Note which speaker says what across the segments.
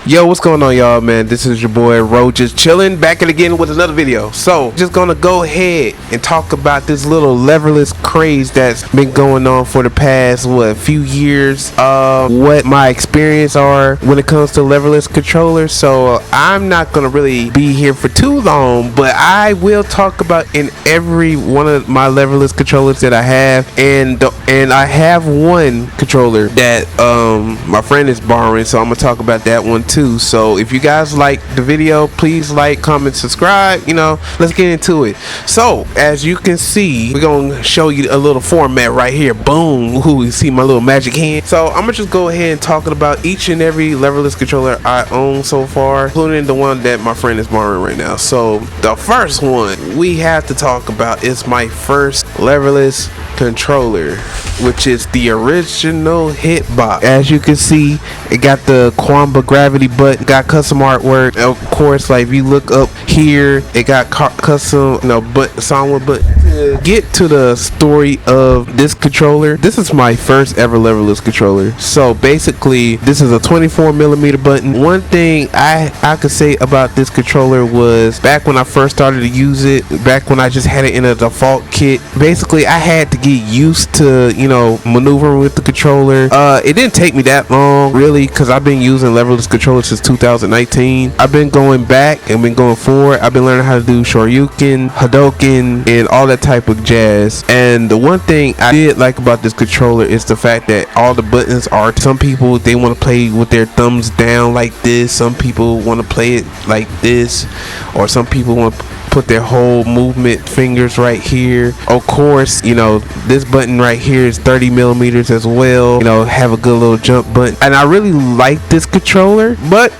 Speaker 1: Yo, what's going on, y'all, man? This is your boy Ro, just chilling back and again with another video. So just gonna go ahead and talk about this little leverless craze that's been going on for the past few years. What my experience are when it comes to leverless controllers. So I'm not gonna really be here for too long, but I will talk about in every one of my leverless controllers that I have, and I have one controller that my friend is borrowing, so I'm gonna talk about that one too. So if you guys like the video, please like, comment, subscribe. Let's get into it. So as you can see, we're gonna show you a little format right here. Boom. Ooh, you see my little magic hand. So I'm gonna just go ahead and talk about each and every leverless controller I own so far, including the one that my friend is borrowing right now. So the first one we have to talk about is my first leverless controller, which is the original Hitbox. As you can see, it got the Quamba gravity button, got custom artwork. Of course, like if you look up here, it got custom sound button. Get to the story of this controller. This is my first ever leverless controller. So basically, this is a 24mm button. One thing I could say about this controller was back when I first started to use it, back when I just had it in a default kit, basically I had to get used to maneuvering with the controller. It didn't take me that long really, because I've been using leverless controllers since 2019. I've been going back and been going forward. I've been learning how to do Shoryuken, Hadoken, and all that type of jazz. And the one thing I did like about this controller is the fact that all the buttons are, some people they want to play with their thumbs down like this, some people want to play it like this, or some people want to put their whole movement fingers right here. Of course, this button right here is 30mm as well. Have a good little jump button, and I really like this controller. But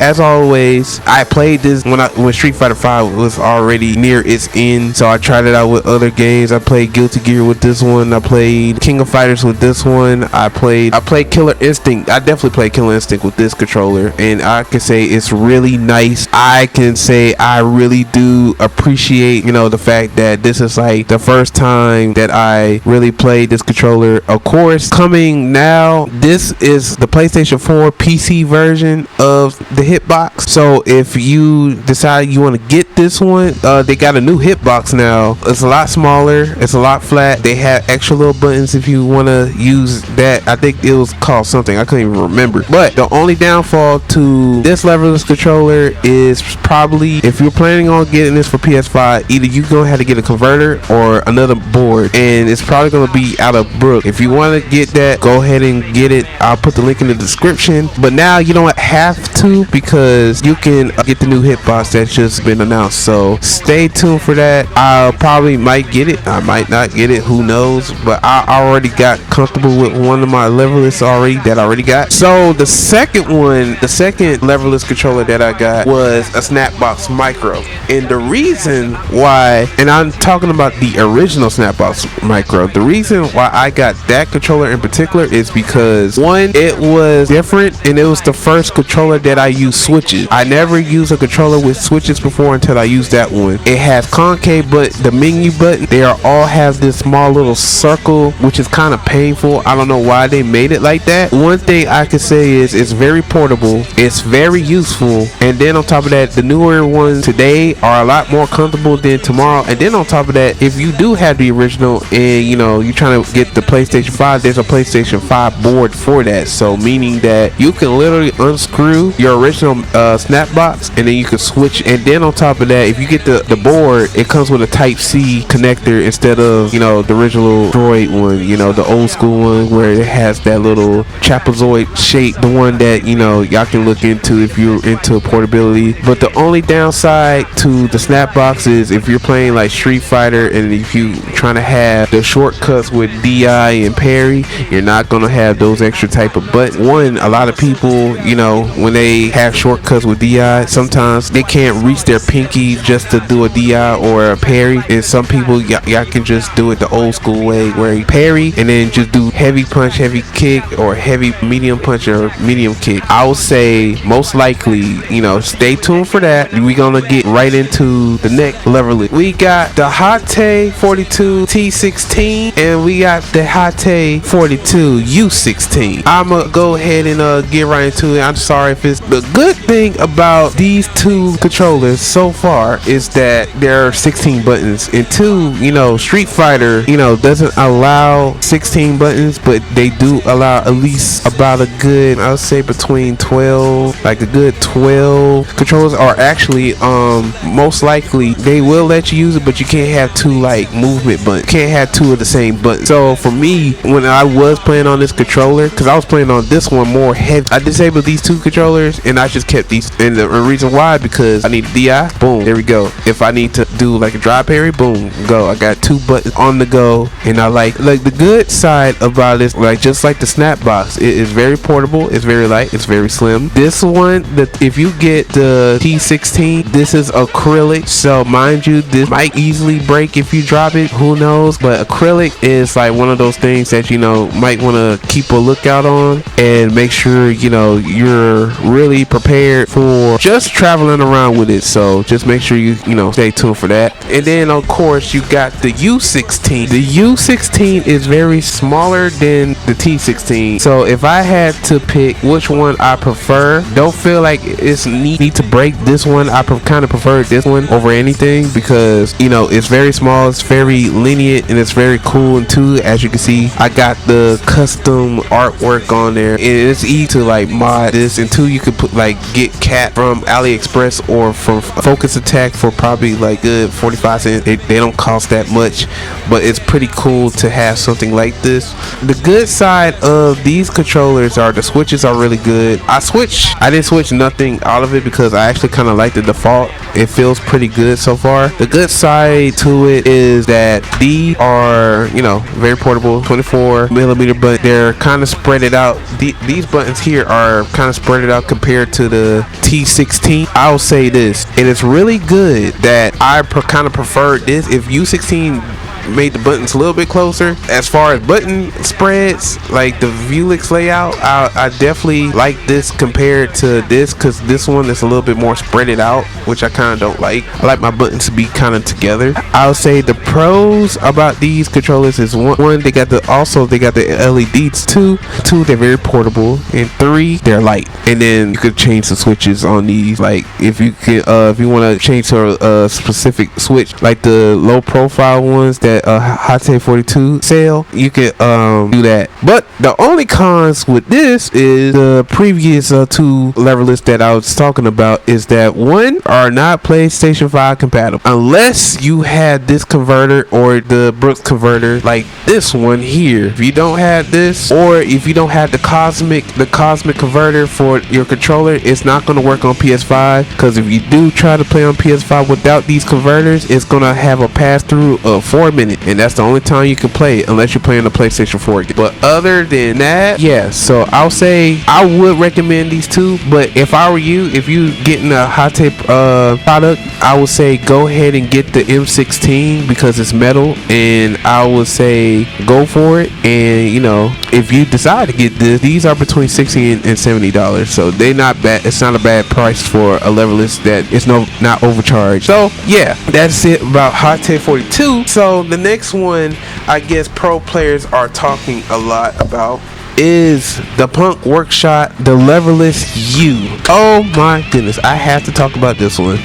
Speaker 1: as always, I played this when Street Fighter 5 was already near its end, so I tried it out with other games. I played Guilty Gear with this one, I played King of Fighters with this one, I played Killer Instinct. I definitely played Killer Instinct with this controller, and I can say it's really nice. I can say I really do appreciate the fact that this is like the first time that I really played this controller. Of course, coming now, this is the PlayStation 4 PC version of the Hitbox. So if you decide you want to get this one, they got a new Hitbox now. It's a lot smaller, it's a lot flat. They have extra little buttons if you want to use that. I think it was called something, I couldn't even remember. But the only downfall to this leverless controller is probably, if you're planning on getting this for PS5, either you're gonna have to get a converter or another board, and it's probably gonna be out of Brook. If you want to get that, go ahead and get it. I'll put the link in the description. But now you don't have to, because you can get the new Hitbox that's just been announced. So stay tuned for that. I probably might get it, I might not get it, who knows. But I already got comfortable with one of my leverless that I already got. So the second leverless controller that I got was a Snapbox Micro, and the reason why, and I'm talking about the original Snapbox Micro, the reason why I got that controller in particular is because, one, it was different, and it was the first controller that I used switches. I never used a controller with switches before until I used that one. It has concave, but the menu button, they all have this small little circle, which is kind of painful. I don't know why they made it like that. One thing I can say is it's very portable, it's very useful, and then on top of that, the newer ones today are a lot more comfortable than tomorrow. And then on top of that, if you do have the original and you're trying to get the PlayStation 5, there's a PlayStation 5 board for that. So meaning that you can literally unscrew your original Snapbox, and then you can switch. And then on top of that, if you get the board, it comes with a Type-C connector instead of the original Droid one, the old school one where it has that little trapezoid shape, the one that y'all can look into if you're into portability. But the only downside to the Snapbox is if you're playing like Street Fighter, and if you trying to have the shortcuts with DI and parry, you're not gonna have those extra type of buttons. One, a lot of people, when they have shortcuts with DI, sometimes they can't reach their pinky just to do a DI or a parry, and some people y'all can just do it the old school way where you parry and then just do heavy punch, heavy kick, or heavy medium punch or medium kick. I would say most likely, stay tuned for that. We're gonna get right into the next level. We got the Hate 42 T16, and we got the Hate 42 U16. I'ma go ahead and get right into it. I'm sorry if is the good thing about these two controllers so far is that there are 16 buttons, and two, you know, Street Fighter, you know, doesn't allow 16 buttons, but they do allow at least about a good, I would say between 12, like a good 12 controllers. Are actually most likely they will let you use it, but you can't have two like movement buttons, can't have two of the same button. So for me, when I was playing on this controller, because I was playing on this one more heavy, I disabled these two controllers and I just kept these. And the reason why, because I need DI, boom, there we go. If I need to do like a drop parry, boom, go. I got two buttons on the go. And I like the good side about this, like just like the snap box, it is very portable, it's very light, it's very slim. This one, that if you get the T16, this is acrylic, so mind you, this might easily break if you drop it, who knows. But acrylic is like one of those things that, you know, might want to keep a lookout on and make sure, you know, you're really prepared for just traveling around with it. So just make sure you know, stay tuned for that. And then of course you got the U16. The U16 is very smaller than the T16, so if I had to pick which one I prefer, don't feel like it's need to break this one. I kind of prefer this one over anything, because, you know, it's very small, it's very lenient, and it's very cool. And two, as you can see, I got the custom artwork on there, and it's easy to like mod this. And two, you could put like get cat from AliExpress or from Focus Attack for probably like good 45 cents. They don't cost that much, but it's pretty cool to have something like this. The good side of these controllers are the switches are really good. I didn't switch nothing out of it because I actually kind of like the default. It feels pretty good so far. The good side to it is that these are, you know, very portable, 24 millimeter, but they're kind of spread it out. These buttons here are kind of spread it out compared to the T16. I'll say this, it is really good that I kind of preferred this. If U16 made the buttons a little bit closer as far as button spreads, like the Vuelix layout, I definitely like this compared to this, because this one is a little bit more spread it out, which I kind of don't like. I like my buttons to be kind of together. I'll say the pros about these controllers is one, they got the LEDs. Two, they're very portable, and three, they're light. And then you could change the switches on these, like if you want to change to a specific switch, like the low profile ones that Hot 42 sale, you can do that. But the only cons with this is the previous two Leverless that I was talking about, is that one, are not PlayStation 5 compatible unless you had this converter or the Brooks converter like this one here. If you don't have this, or if you don't have the cosmic converter for your controller, it's not going to work on PS5, because if you do try to play on PS5 without these converters, it's going to have a pass through of 4 minutes, and that's the only time you can play it, unless you're playing the PlayStation 4 game. But other than that, yeah, so I'll say I would recommend these two. But if I were you, if you getting a hot tape product, I would say go ahead and get the M16 because it's metal, and I would say go for it. And you know, if you decide to get this, these are between $60 and $70, so they not bad. It's not a bad price for a Leverless that is not overcharged. So yeah, that's it about Hot Tape 42. So the next one, I guess pro players are talking a lot about, is the Punk Workshop, the Leverless U. Oh my goodness, I have to talk about this one.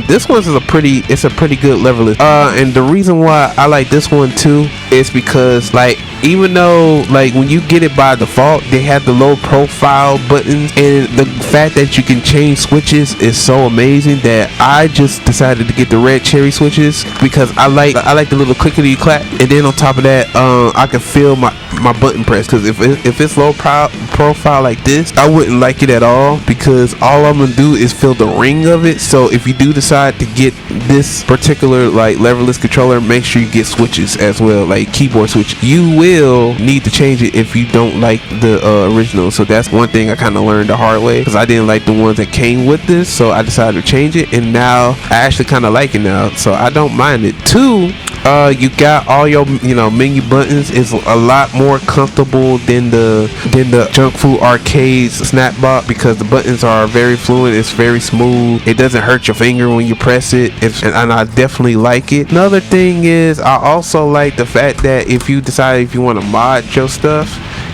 Speaker 1: This one's a pretty good Leverless. And the reason why I like this one too is because, like, even though like when you get it by default, they have the low profile buttons, and the fact that you can change switches is so amazing that I just decided to get the red cherry switches, because I like the little clickety clap, and then on top of that, I can feel my button press. Because if it's low profile like this, I wouldn't like it at all, because all I'm gonna do is feel the ring of it. So if you do decide to get this particular like Leverless controller, make sure you get switches as well, like keyboard switch. You will need to change it if you don't like the original. So that's one thing I kind of learned the hard way, because I didn't like the ones that came with this, so I decided to change it, and now I actually kind of like it now, so I don't mind it. Two, you got all your menu buttons is a lot more comfortable than the junk food arcades snap box, because the buttons are very fluid, it's very smooth, it doesn't hurt your finger when you press it, and I definitely like it. Another thing is, I also like the fact that if you decide if you want to mod your stuff,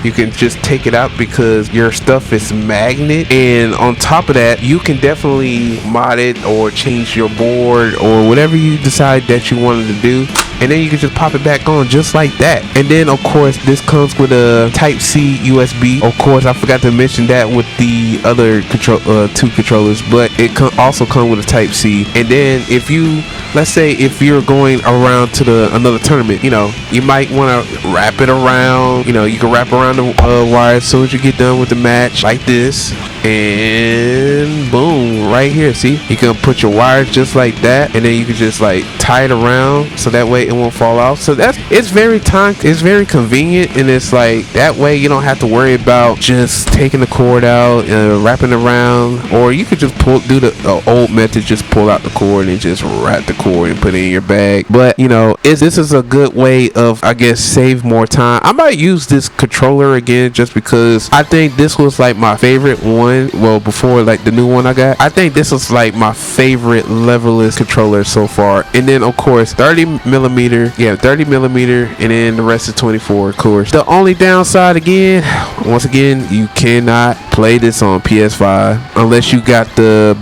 Speaker 1: you can just take it out because your stuff is magnet. And on top of that, you can definitely mod it or change your board or whatever you decide that you wanted to do, and then you can just pop it back on just like that. And then of course this comes with a Type-C USB. Of course I forgot to mention that with the other two controllers, but it also comes with a Type-C. And then if you, let's say if you're going around to another tournament, you know, you might want to wrap it around, you know, you can wrap around the wire as soon as you get done with the match like this, and boom, right here, see, you can put your wires just like that, and then you can just like tie it around so that way it won't fall off. So it's very convenient, and it's like that way you don't have to worry about just taking the cord out, wrapping it around, or you could just do the old method, just pull out the cord and just wrap the cord and put it in your bag. But you know, this is a good way of, I guess, save more time. I might use this controller again just because I think this was like my favorite one. Well, before like the new one I got, I think this was like my favorite Leverless controller so far. And then of course 30 millimeter, and then the rest is 24, of course. The only downside, again, once again, you cannot play this on PS5 unless you got the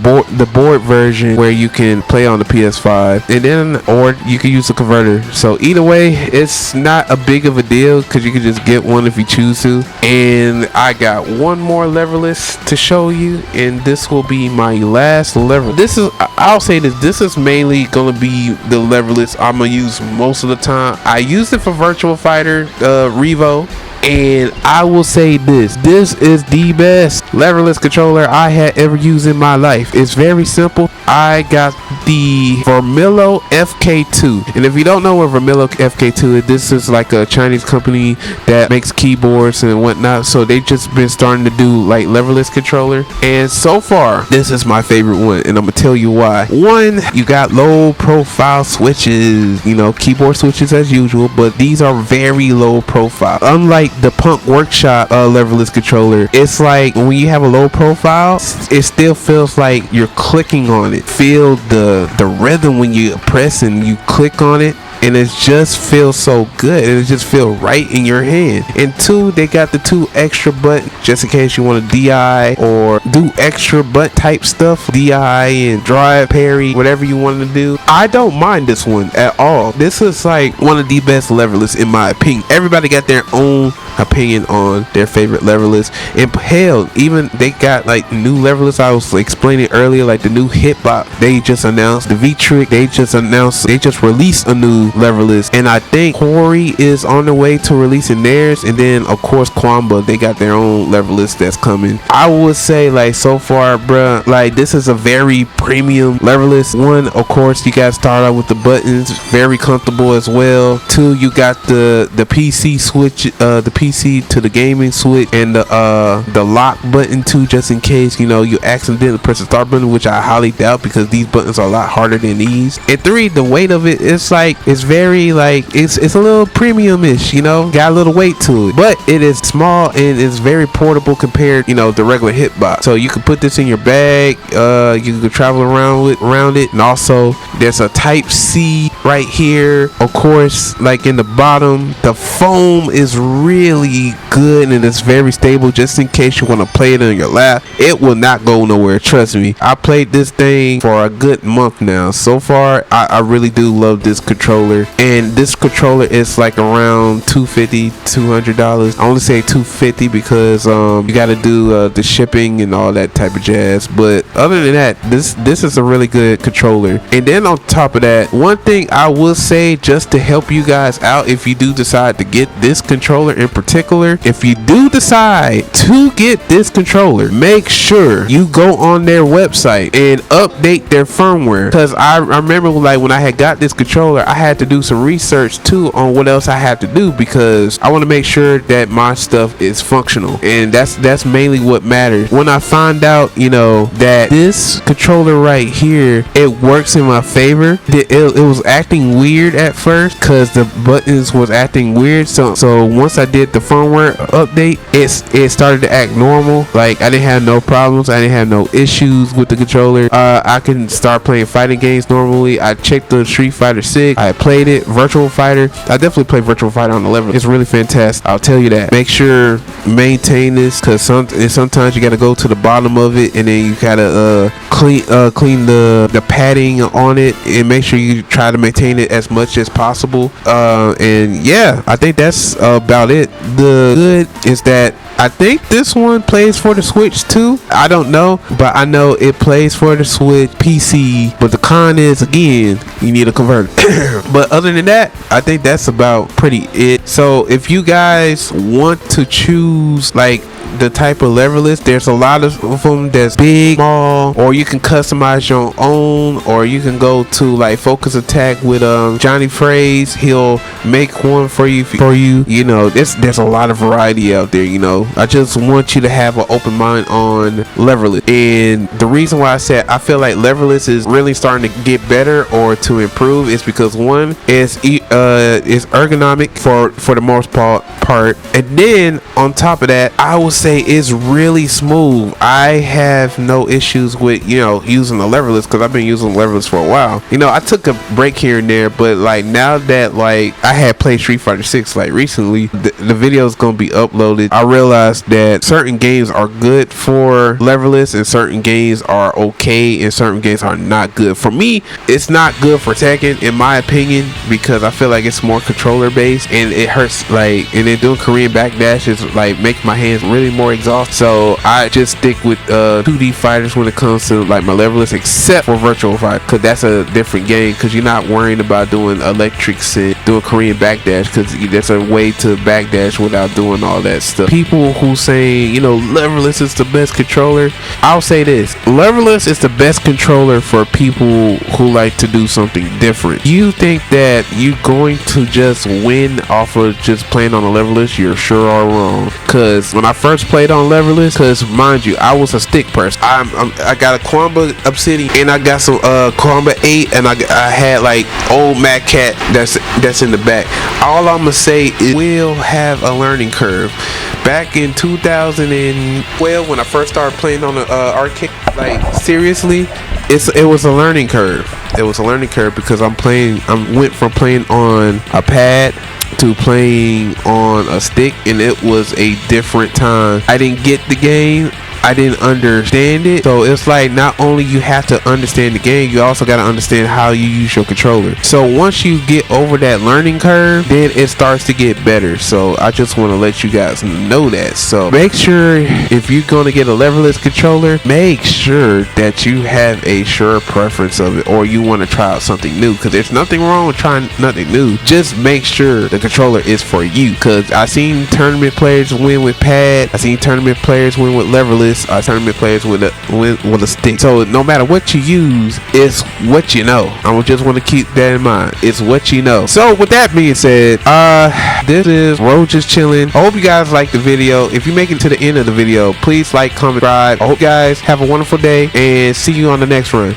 Speaker 1: board version where you can play on the PS5, and then or you can use the converter. So either way, it's not a big of a deal because you can just get one if you choose to. And I got one more Leverless to show you, and this will be my last Leverless. I'll say this is mainly gonna be the Leverless I'm gonna use most of the time. I used it for Virtua Fighter Revo, and I will say this is the best Leverless controller I had ever used in my life. It's very simple. I got the Vermillo FK2, and if you don't know what Vermillo FK2 is, this is like a Chinese company that makes keyboards and whatnot. So they just been starting to do like Leverless controller, and so far this is my favorite one, and I'm gonna tell you why. One, you got low profile switches, you know, keyboard switches as usual, but these are very low profile. Unlike the Punk Workshop Leverless controller, it's like when you have a low profile, it still feels like you're clicking on it. Feel the rhythm when you press and you click on it, and it just feels so good, and it just feels right in your hand. And two, they got the 2 extra buttons just in case you want to DI or do extra butt type stuff, DI and drive, parry, whatever you want to do. I don't mind this one at all. This is like one of the best Leverless in my opinion. Everybody got their own opinion on their favorite Leverless, and hell, even they got like new Leverless I was explaining earlier, like the new Hitbox they just announced, the V-Trick they just released a new Leverless, and I think Corey is on the way to releasing theirs, and then of course Kwamba, they got their own Leverless that's coming. I would say like so far, bruh, like this is a very premium Leverless. One, of course, you guys start out with the buttons, very comfortable as well. Two, you got the PC switch, the PC to the gaming switch, and the lock button too, just in case you know you accidentally press the start button, which I highly doubt because these buttons are a lot harder than these. And three, the weight of it, it's very like it's a little premium-ish, you know, got a little weight to it, but it is small and it's very portable compared, you know, the regular Hitbox. So you can put this in your bag, you can travel around it, and also there's a Type-C right here. Of course, like in the bottom, the foam is really good and it's very stable, just in case you want to play it on your lap. It will not go nowhere, trust me. I played this thing for a good month now. So far, I really do love this controller, and this controller is like around $200. I only say $250 because you got to do the shipping and all that type of jazz, but other than that, this is a really good controller. And then on top of that, one thing I will say, just to help you guys out, if you do decide to get this controller in particular, if you do decide to get this controller, make sure you go on their website and update their firmware, because I remember like when I had got this controller, I had to do some research too on what else I had to do, because I want to make sure that my stuff is functional, and that's mainly what matters. When I find out, you know, that this controller right here, it works in my favor, it was actually acting weird at first because the buttons was acting weird. So once I did the firmware update, it started to act normal. Like I didn't have no problems. I didn't have no issues with the controller. I can start playing fighting games normally. I checked the Street Fighter 6. I played it. Virtual Fighter. I definitely play Virtual Fighter on the Leverless. It's really fantastic. I'll tell you that. Make sure maintain this because sometimes you gotta go to the bottom of it and then you gotta clean the padding on it and make sure you try to maintain it as much as possible. And yeah, I think that's about it. The good is that I think this one plays for the Switch too. I don't know, but I know it plays for the Switch PC. But the con is, again, you need a converter. But other than that, I think that's about pretty it. So if you guys want to choose like the type of Leverless, there's a lot of them that's big, small, or you can customize your own, or you can go to like Focus Attack with Johnny Phrase. He'll make one for you. You know, there's a lot of variety out there. You know, I just want you to have an open mind on Leverless. And the reason why I said I feel like Leverless is really starting to get better or to improve is because one is ergonomic for the most part, and then on top of that, I would say it's really smooth. I have no issues with, you know, using the Leverless because I've been using Leverless for a while. You know, I took a break here and there, but like now that like I had played Street Fighter 6 like recently, the video is gonna be uploaded. I realized that certain games are good for Leverless and certain games are okay and certain games are not good. For me, it's not good for Tekken in my opinion because I feel like it's more controller based and it hurts. Like, and then doing Korean backdash is like making my hands really more exhausted. So I just stick with 2D fighters when it comes to like my Leverless, except for Virtual Fighter because that's a different game because you're not worrying about doing electrics and doing Korean backdash because there's a way to backdash without doing all that stuff. People who say, you know, Leverless is the best controller, I'll say this: Leverless is the best controller for people who like to do something different. You think that you're going to just win off of just playing on a Leverless? You're sure are wrong. Because when I first played on Leverless, because mind you, I was a stick person. I got a Kwamba Obsidian and I got some Kwamba 8 and I had like old Mad Cat that's in the back. All I'm gonna say is we'll have a learning curve. Back in 2012 when I first started playing on the arcade, like seriously, it was a learning curve. It was a learning curve because I went from playing on a pad to playing on a stick, and it was a different time. I didn't get the game, I didn't understand it. So it's like not only you have to understand the game, you also got to understand how you use your controller. So once you get over that learning curve, then it starts to get better. So I just want to let you guys know that. So make sure if you're going to get a Leverless controller, make sure that you have a sure preference of it, or you want to try out something new, because there's nothing wrong with trying nothing new. Just make sure the controller is for you, because I seen tournament players win with pad, I seen tournament players win with Leverless, I tournament players with a stick. So no matter what you use, it's what you know. I just want to keep that in mind. It's what you know. So with that being said, this is Ro Just Chilling. I hope you guys like the video. If you make it to the end of the video, please like, comment, subscribe. I hope you guys have a wonderful day and see you on the next run.